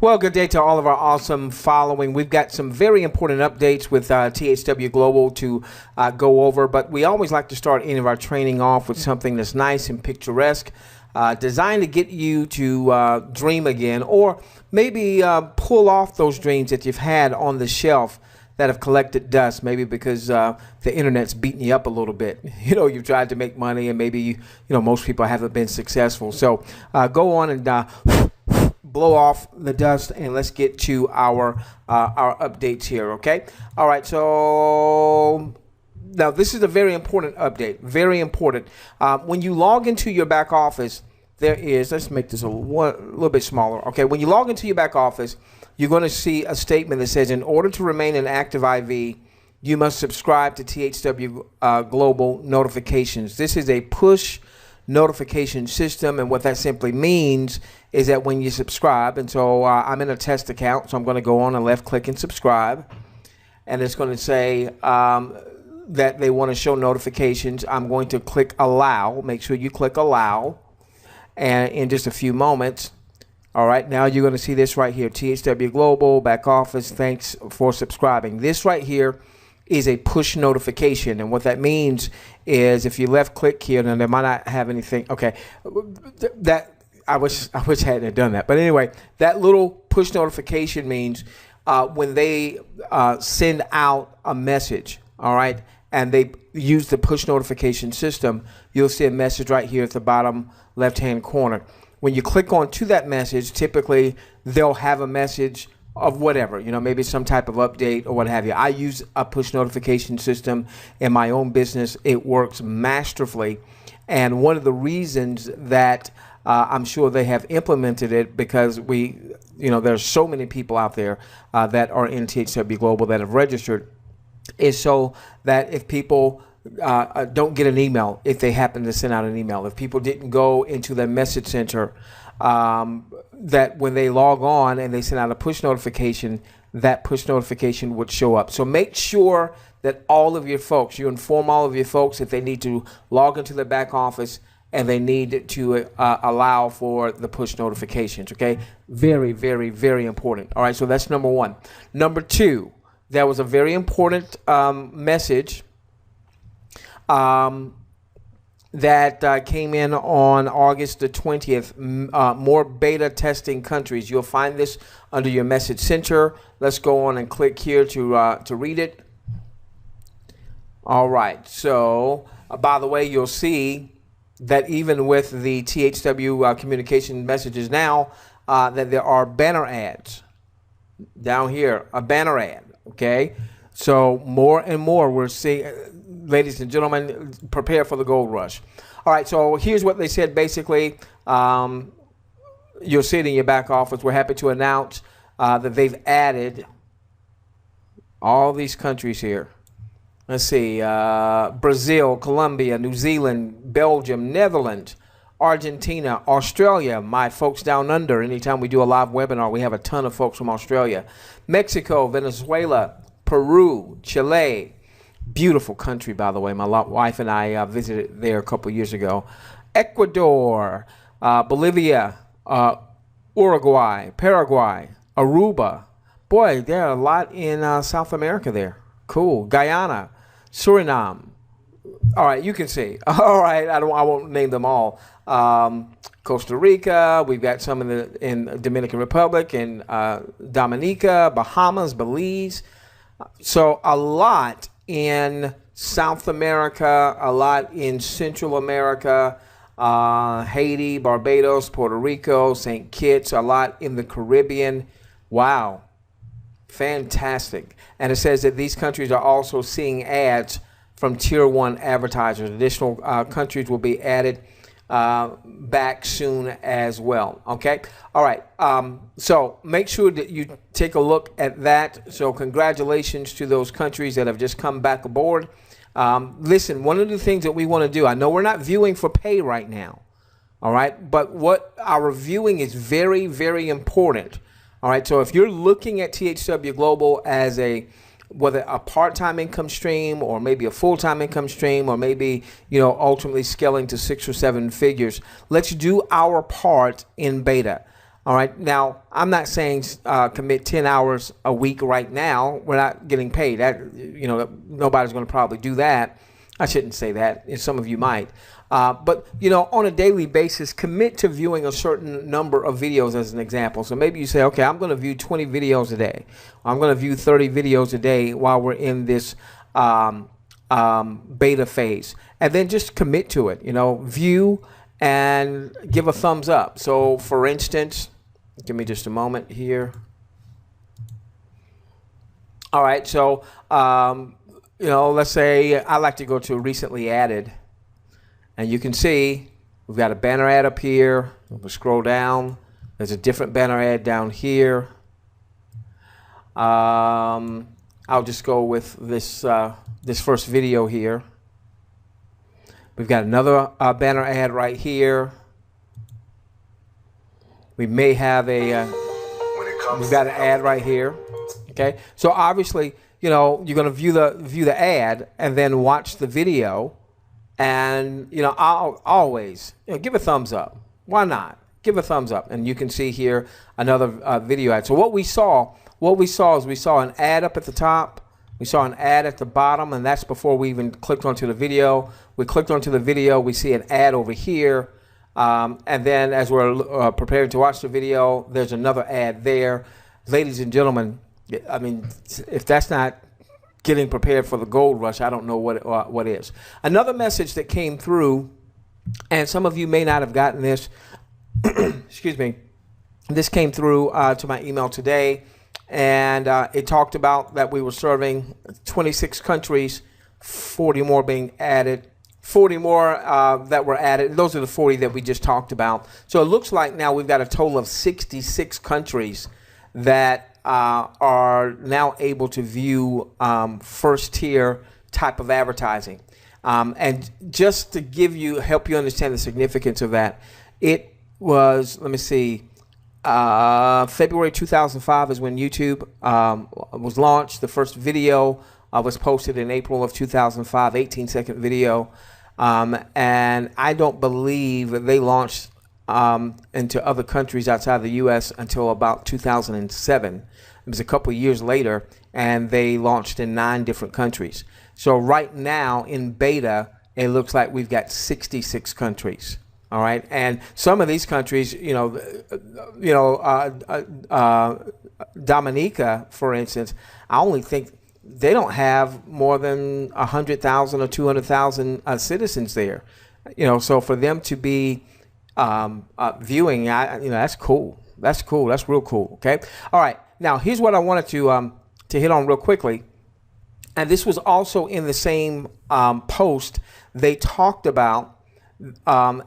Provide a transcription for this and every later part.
Well, good day to all of our awesome following. We've got some very important updates with THWGlobal to go over, but we always like to start any of our training off with something that's nice and picturesque, designed to get you to dream again, or maybe pull off those dreams that you've had on the shelf that have collected dust, maybe because the internet's beating you up a little bit. You know, you've tried to make money and maybe, you know, most people haven't been successful. So go on and blow off the dust and let's get to our updates here. Okay. All right. So now this is a very important update. Very important. When you log into your back office, there is, let's make this a little bit smaller. Okay. When you log into your back office, you're going to see a statement that says, in order to remain an active IV, you must subscribe to THWGlobal notifications. This is a push notification system, and what that simply means is that when you subscribe, and so I'm in a test account, so I'm going to go on and left click and subscribe, and it's going to say that they want to show notifications. I'm going to click allow. Make sure you click allow, and in just a few moments, all right, now you're going to see this right here, THWGlobal back office, thanks for subscribing. This right here is a push notification, and what that means is if you left click here, now they might not have anything. Okay, that I wish I hadn't done that, but anyway, that little push notification means when they send out a message, all right, and they use the push notification system, you'll see a message right here at the bottom left hand corner. When you click on to that message, typically they'll have a message of whatever, you know, maybe some type of update or what have you. I use a push notification system in my own business. It works masterfully. And one of the reasons that I'm sure they have implemented it, because there's so many people out there that are in THWGlobal that have registered, is so that if people don't get an email, if they happen to send out an email, if people didn't go into their message center, that when they log on and they send out a push notification, that push notification would show up. So make sure that all of your folks, you inform all of your folks if they need to log into the back office and they need to allow for the push notifications. Okay, very, very, very important. All right, so that's number one. Number two, there was a very important message that came in on August the 20th, more beta testing countries. You'll find this under your message center. Let's go on and click here to read it. All right, so by the way, you'll see that even with the THW communication messages now, that there are banner ads down here, a banner ad, okay? So more and more we're seeing, ladies and gentlemen, prepare for the gold rush. All right, so here's what they said basically. You'll see it in your back office. We're happy to announce that they've added all these countries here. Let's see, Brazil, Colombia, New Zealand, Belgium, Netherlands, Argentina, Australia, my folks down under. Anytime we do a live webinar, we have a ton of folks from Australia. Mexico, Venezuela, Peru, Chile. Beautiful country, by the way. My wife and I visited there a couple years ago. Ecuador, Bolivia, Uruguay, Paraguay, Aruba. Boy, there are a lot in South America there. Cool. Guyana, Suriname. All right, you can see. All right, I won't name them all. Costa Rica. We've got some in Dominican Republic, and Dominica, Bahamas, Belize. So a lot in South America, a lot in Central America, Haiti, Barbados, Puerto Rico, St. Kitts, a lot in the Caribbean. Wow, fantastic. And it says that these countries are also seeing ads from Tier 1 advertisers. Additional countries will be added back soon as well. Okay. All right. So make sure that you take a look at that. So congratulations to those countries that have just come back aboard. Listen, one of the things that we want to do, I know we're not viewing for pay right now. All right. But what our viewing is very, very important. All right. So if you're looking at THWGlobal as whether a part-time income stream or maybe a full-time income stream or maybe, ultimately scaling to 6 or 7 figures, let's do our part in beta. All right. Now, I'm not saying commit 10 hours a week right now. We're not getting paid. That, you know, nobody's going to probably do that. I shouldn't say that. Some of you might. But, you know, on a daily basis, commit to viewing a certain number of videos as an example. So maybe you say, okay, I'm going to view 20 videos a day. I'm going to view 30 videos a day while we're in this beta phase. And then just commit to it, you know, view and give a thumbs up. So, for instance, give me just a moment here. All right, so, you know, let's say I like to go to recently added. And you can see we've got a banner ad up here. We'll scroll down. There's a different banner ad down here. I'll just go with this, this first video here. We've got another banner ad right here. We may have a, we've got an ad right here. Okay, so obviously, you know, you're going to view the ad and then watch the video, and you know, I'll always, you know, give a thumbs up. Why not? Give a thumbs up, and you can see here another video ad. So what we saw is we saw an ad up at the top. We saw an ad at the bottom, and that's before we even clicked onto the video. We clicked onto the video. We see an ad over here. And then as we're preparing to watch the video, there's another ad there. Ladies and gentlemen, I mean, if that's not getting prepared for the gold rush, I don't know what is. Another message that came through, and some of you may not have gotten this, excuse me, this came through to my email today. And it talked about that we were serving 26 countries, 40 more being added, 40 more that were added. Those are the 40 that we just talked about. So it looks like now we've got a total of 66 countries that are now able to view first tier type of advertising. And just to help you understand the significance of that, it was, let me see, February 2005 is when YouTube was launched. The first video was posted in April of 2005, 18-second video. And I don't believe they launched into other countries outside the U.S. until about 2007. It was a couple of years later, and they launched in 9 different countries. So right now in beta, it looks like we've got 66 countries. All right, and some of these countries, Dominica, for instance, I only think they don't have more than 100,000 or 200,000 citizens there. You know, so for them to be viewing, that's cool. That's cool. That's real cool. Okay. All right. Now here's what I wanted to hit on real quickly, and this was also in the same post. They talked about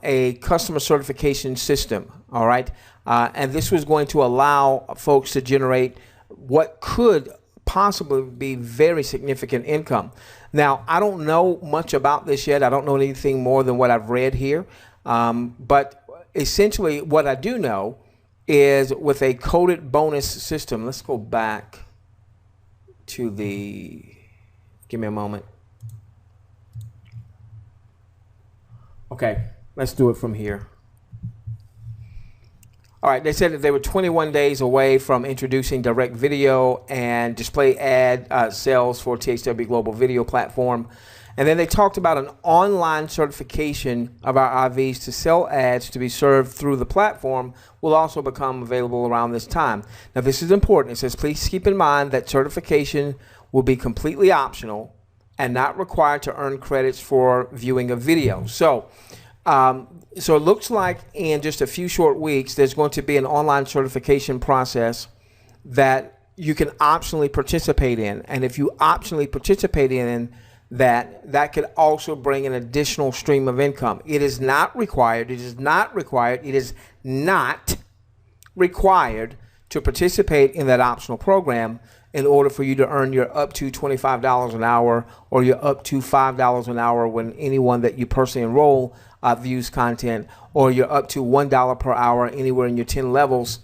a customer certification system, all right? And this was going to allow folks to generate what could possibly be very significant income. Now, I don't know much about this yet. I don't know anything more than what I've read here. But essentially what I do know is with a coded bonus system, let's go back to give me a moment. Okay, let's do it from here. All right, they said that they were 21 days away from introducing direct video and display ad sales for THWGlobal video platform. And then they talked about an online certification of our IVs to sell ads to be served through the platform will also become available around this time. Now, this is important. It says, please keep in mind that certification will be completely optional and not required to earn credits for viewing a video. So it looks like in just a few short weeks, there's going to be an online certification process that you can optionally participate in. And if you optionally participate in that could also bring an additional stream of income. It is not required. It is not required. It is not required to participate in that optional program in order for you to earn your up to $25 an hour or your up to $5 an hour when anyone that you personally enroll views content, or your up to $1 per hour anywhere in your 10 levels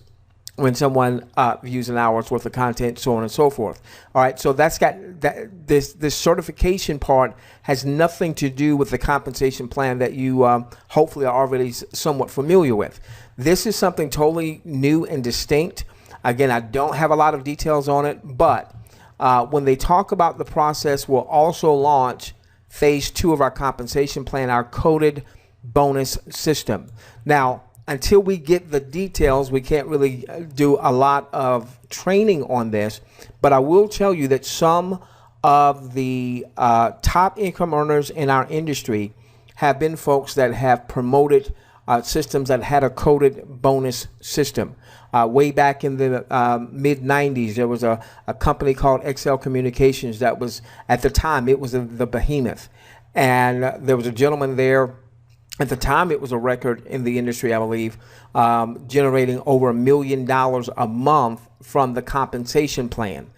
when someone views an hour's worth of content, so on and so forth. All right, so that's got this certification part has nothing to do with the compensation plan that you hopefully are already somewhat familiar with. This is something totally new and distinct. Again, I don't have a lot of details on it, but when they talk about the process, we'll also launch phase 2 of our compensation plan, our coded bonus system. Now, until we get the details, we can't really do a lot of training on this, but I will tell you that some of the top income earners in our industry have been folks that have promoted systems that had a coded bonus system. Way back in the mid 90s, there was a company called XL Communications that was, at the time, it was the behemoth. And there was a gentleman there, at the time it was a record in the industry, I believe, generating over $1 million a month from the compensation plan.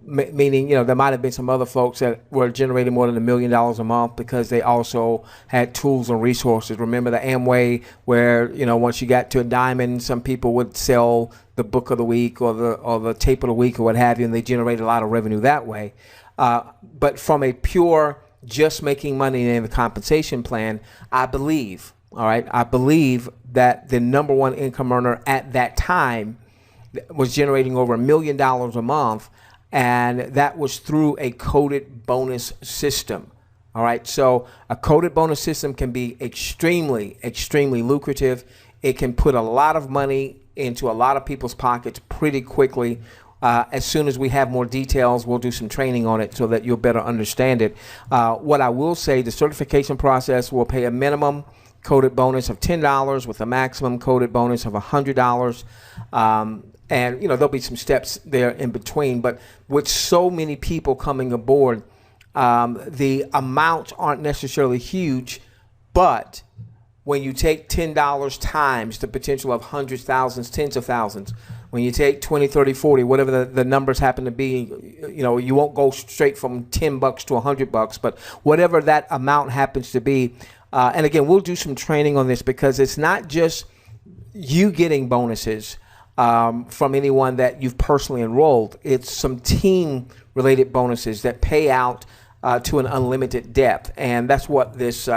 Meaning, you know, there might have been some other folks that were generating more than $1 million a month because they also had tools and resources. Remember the Amway, where, you know, once you got to a diamond, some people would sell the book of the week or the tape of the week or what have you, and they generated a lot of revenue that way. But from a pure just making money in the compensation plan, I believe, all right, I believe that the #1 income earner at that time was generating over $1 million a month, and that was through a coded bonus system. All right, so a coded bonus system can be extremely, extremely lucrative. It can put a lot of money into a lot of people's pockets pretty quickly. As soon as we have more details, we'll do some training on it so that you'll better understand it. What I will say, the certification process will pay a minimum coded bonus of $10 with a maximum coded bonus of $100. And, you know, there'll be some steps there in between. But with so many people coming aboard, the amounts aren't necessarily huge. But when you take $10 times the potential of hundreds, thousands, tens of thousands, when you take 20, 30, 40, whatever the numbers happen to be, you know, you won't go straight from $10 to $100, but whatever that amount happens to be. And again, we'll do some training on this, because it's not just you getting bonuses from anyone that you've personally enrolled. It's some team related bonuses that pay out to an unlimited depth. And that's what this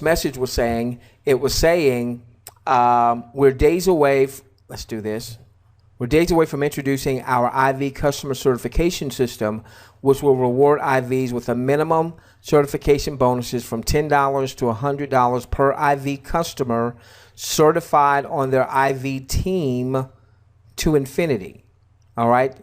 message was saying. It was saying, we're days away. Let's do this. We're days away from introducing our IV customer certification system, which will reward IVs with a minimum certification bonuses from $10 to $100 per IV customer certified on their IV team to infinity. All right.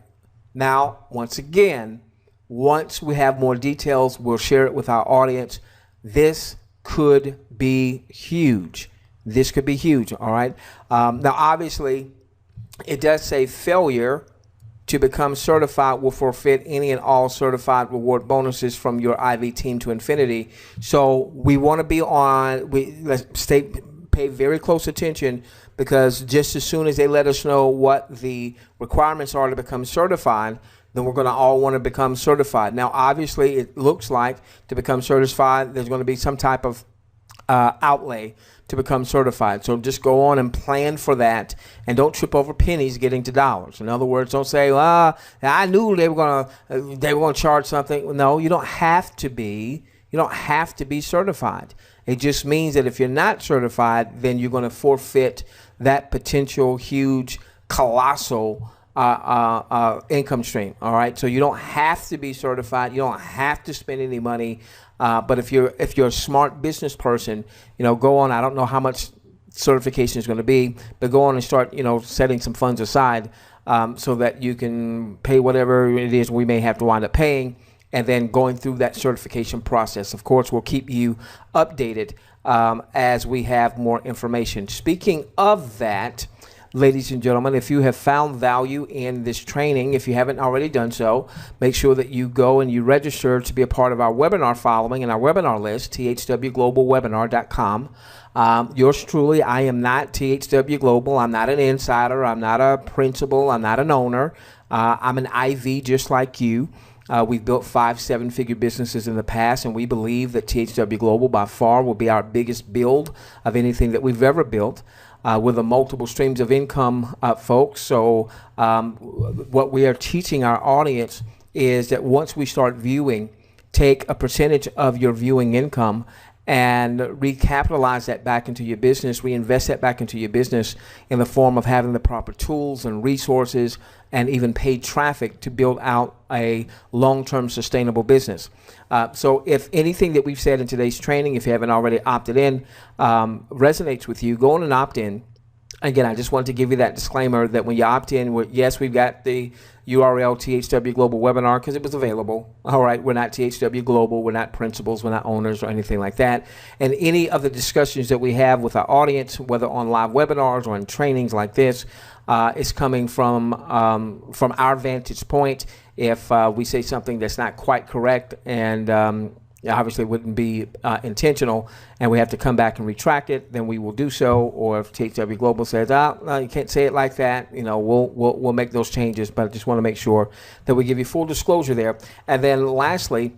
Now, once again, once we have more details, we'll share it with our audience. This could be huge. This could be huge. All right. Now, obviously, it does say failure to become certified will forfeit any and all certified reward bonuses from your IV team to infinity. So we want to be on, pay very close attention, because just as soon as they let us know what the requirements are to become certified, then we're going to all want to become certified. Now, obviously, it looks like to become certified, there's going to be some type of outlay to become certified. So just go on and plan for that, and don't trip over pennies getting to dollars. In other words, don't say, "Well, I knew they were gonna charge something." No, you don't have to be. You don't have to be certified. It just means that if you're not certified, then you're going to forfeit that potential huge, colossal income stream. All right. So you don't have to be certified. You don't have to spend any money. But if you're a smart business person, you know, go on. I don't know how much certification is going to be, but go on and start, you know, setting some funds aside so that you can pay whatever it is we may have to wind up paying, and then going through that certification process. Of course, we'll keep you updated as we have more information. Speaking of that, ladies and gentlemen, if you have found value in this training, if you haven't already done so, make sure that you go and you register to be a part of our webinar following and our webinar list, THWGlobalwebinar.com. Yours truly, I am not THW Global. I'm not an insider. I'm not a principal. I'm not an owner. I'm an IV just like you. We've built 5 7-figure businesses in the past, and we believe that THW Global by far will be our biggest build of anything that we've ever built. With the multiple streams of income, folks. So what we are teaching our audience is that once we start viewing, take a percentage of your viewing income and recapitalize that back into your business, reinvest that back into your business in the form of having the proper tools and resources and even paid traffic to build out a long-term sustainable business. So if anything that we've said in today's training, if you haven't already opted in, resonates with you, go on and opt in. Again, I just wanted to give you that disclaimer that when you opt in, yes, we've got the URL THW Global webinar because it was available. All right, we're not THW Global, we're not principals, we're not owners or anything like that. And any of the discussions that we have with our audience, whether on live webinars or in trainings like this, is coming from our vantage point. If we say something that's not quite correct and obviously wouldn't be intentional, and we have to come back and retract it, then we will do so. Or if THW Global says, no, you can't say it like that, we'll make those changes. But I just want to make sure that we give you full disclosure there. And then lastly,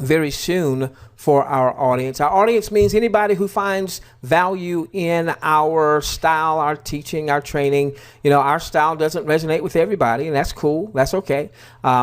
very soon for our audience means anybody who finds value in our style, our teaching, our training. Our style doesn't resonate with everybody, and that's cool. That's okay.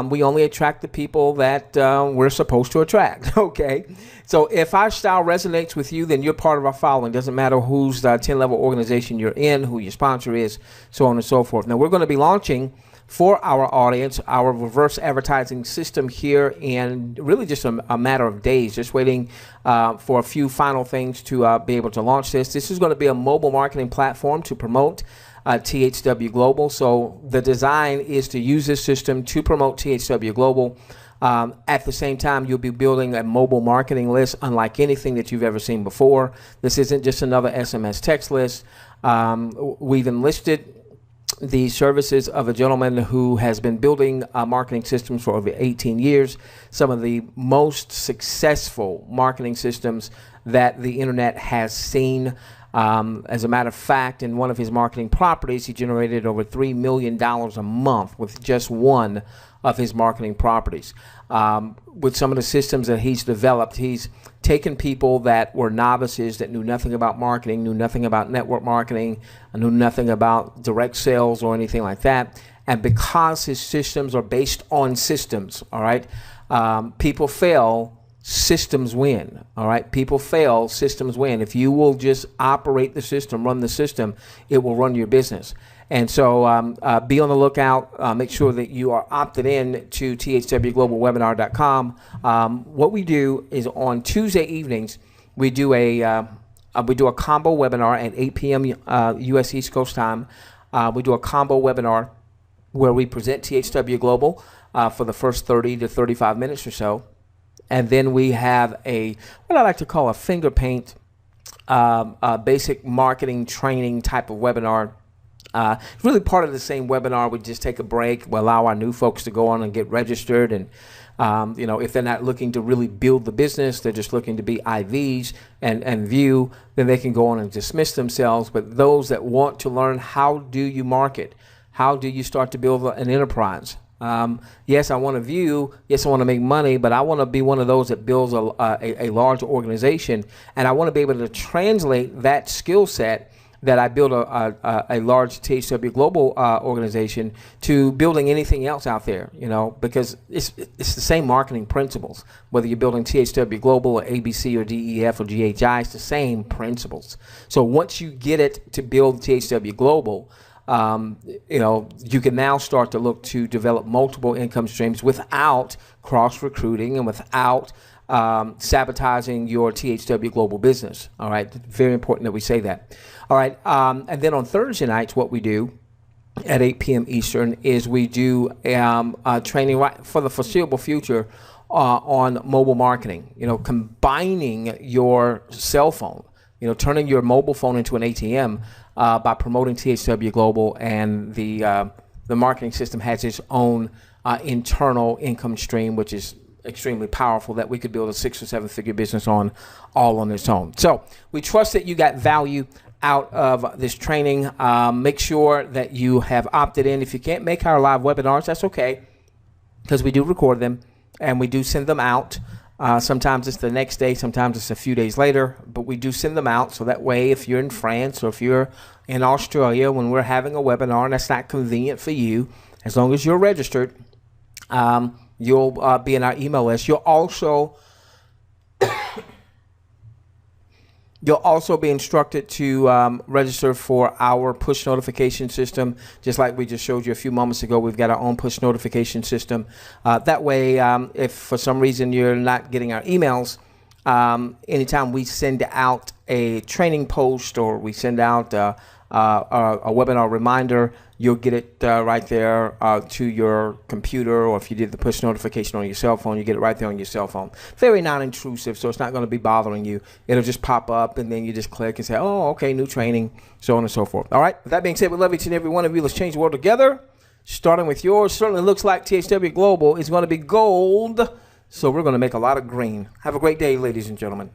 We only attract the people that we're supposed to attract. Okay. So if our style resonates with you, then you're part of our following. Doesn't matter whose 10-level organization you're in, who your sponsor is, so on and so forth. Now, we're going to be launching for our audience our reverse advertising system here in really just a matter of days, just waiting for a few final things to be able to launch this. This is going to be a mobile marketing platform to promote THW Global. So the design is to use this system to promote THW Global. At the same time, you'll be building a mobile marketing list unlike anything that you've ever seen before. This isn't just another SMS text list. We've enlisted the services of a gentleman who has been building marketing systems for over 18 years, some of the most successful marketing systems that the internet has seen. As a matter of fact, in one of his marketing properties, he generated over $3 million a month with just one of his marketing properties. With some of the systems that he's developed, he's taken people that were novices, that knew nothing about marketing, knew nothing about network marketing, knew nothing about direct sales or anything like that. And because his systems are based on systems, all right, people fail, systems win. All right, people fail, systems win. If you will just operate the system, run the system, it will run your business. And so be on the lookout. Make sure that you are opted in to THWGlobalWebinar.com. What we do is on Tuesday evenings, we do a combo webinar at 8 p.m. U.S. East Coast time. We do a combo webinar where we present THW Global for the first 30 to 35 minutes or so. And then we have what I like to call a finger paint, basic marketing training type of webinar. Really part of the same webinar. We just take a break. We allow our new folks to go on and get registered. And, if they're not looking to really build the business, they're just looking to be IVs and view, then they can go on and dismiss themselves. But those that want to learn, how do you market? How do you start to build an enterprise? Yes, I want to view. Yes, I want to make money, but I want to be one of those that builds a large organization. And I want to be able to translate that skill set that I build a large THW Global organization to building anything else out there, because it's the same marketing principles. Whether you're building THW Global or ABC or DEF or GHI, it's the same principles. So once you get it to build THW Global, you can now start to look to develop multiple income streams without cross-recruiting and without sabotaging your THW Global business. All right, very important that we say that. All right, and then on Thursday nights, what we do at 8 p.m. Eastern is we do training right for the foreseeable future on mobile marketing. Combining your cell phone, turning your mobile phone into an ATM by promoting THW Global, and the marketing system has its own internal income stream, which is extremely powerful, that we could build a 6 or 7 figure business on all on its own. So we trust that you got value out of this training. Make sure that you have opted in. If you can't make our live webinars, that's okay, because we do record them and we do send them out. Sometimes it's the next day, sometimes it's a few days later, but we do send them out. So that way, if you're in France or if you're in Australia, when we're having a webinar and that's not convenient for you, as long as you're registered, you'll be in our email list. You'll also You'll also be instructed to register for our push notification system. Just like we just showed you a few moments ago, we've got our own push notification system. That way, if for some reason you're not getting our emails, anytime we send out a training post or we send out a webinar reminder, you'll get it right there to your computer, or if you did the push notification on your cell phone, you get it right there on your cell phone. Very non-intrusive, so it's not going to be bothering you. It'll just pop up, and then you just click and say, oh, okay, new training, so on and so forth. All right, with that being said, we love each and every one of you. Let's change the world together, starting with yours. Certainly looks like THW Global is going to be gold, so we're going to make a lot of green. Have a great day, ladies and gentlemen.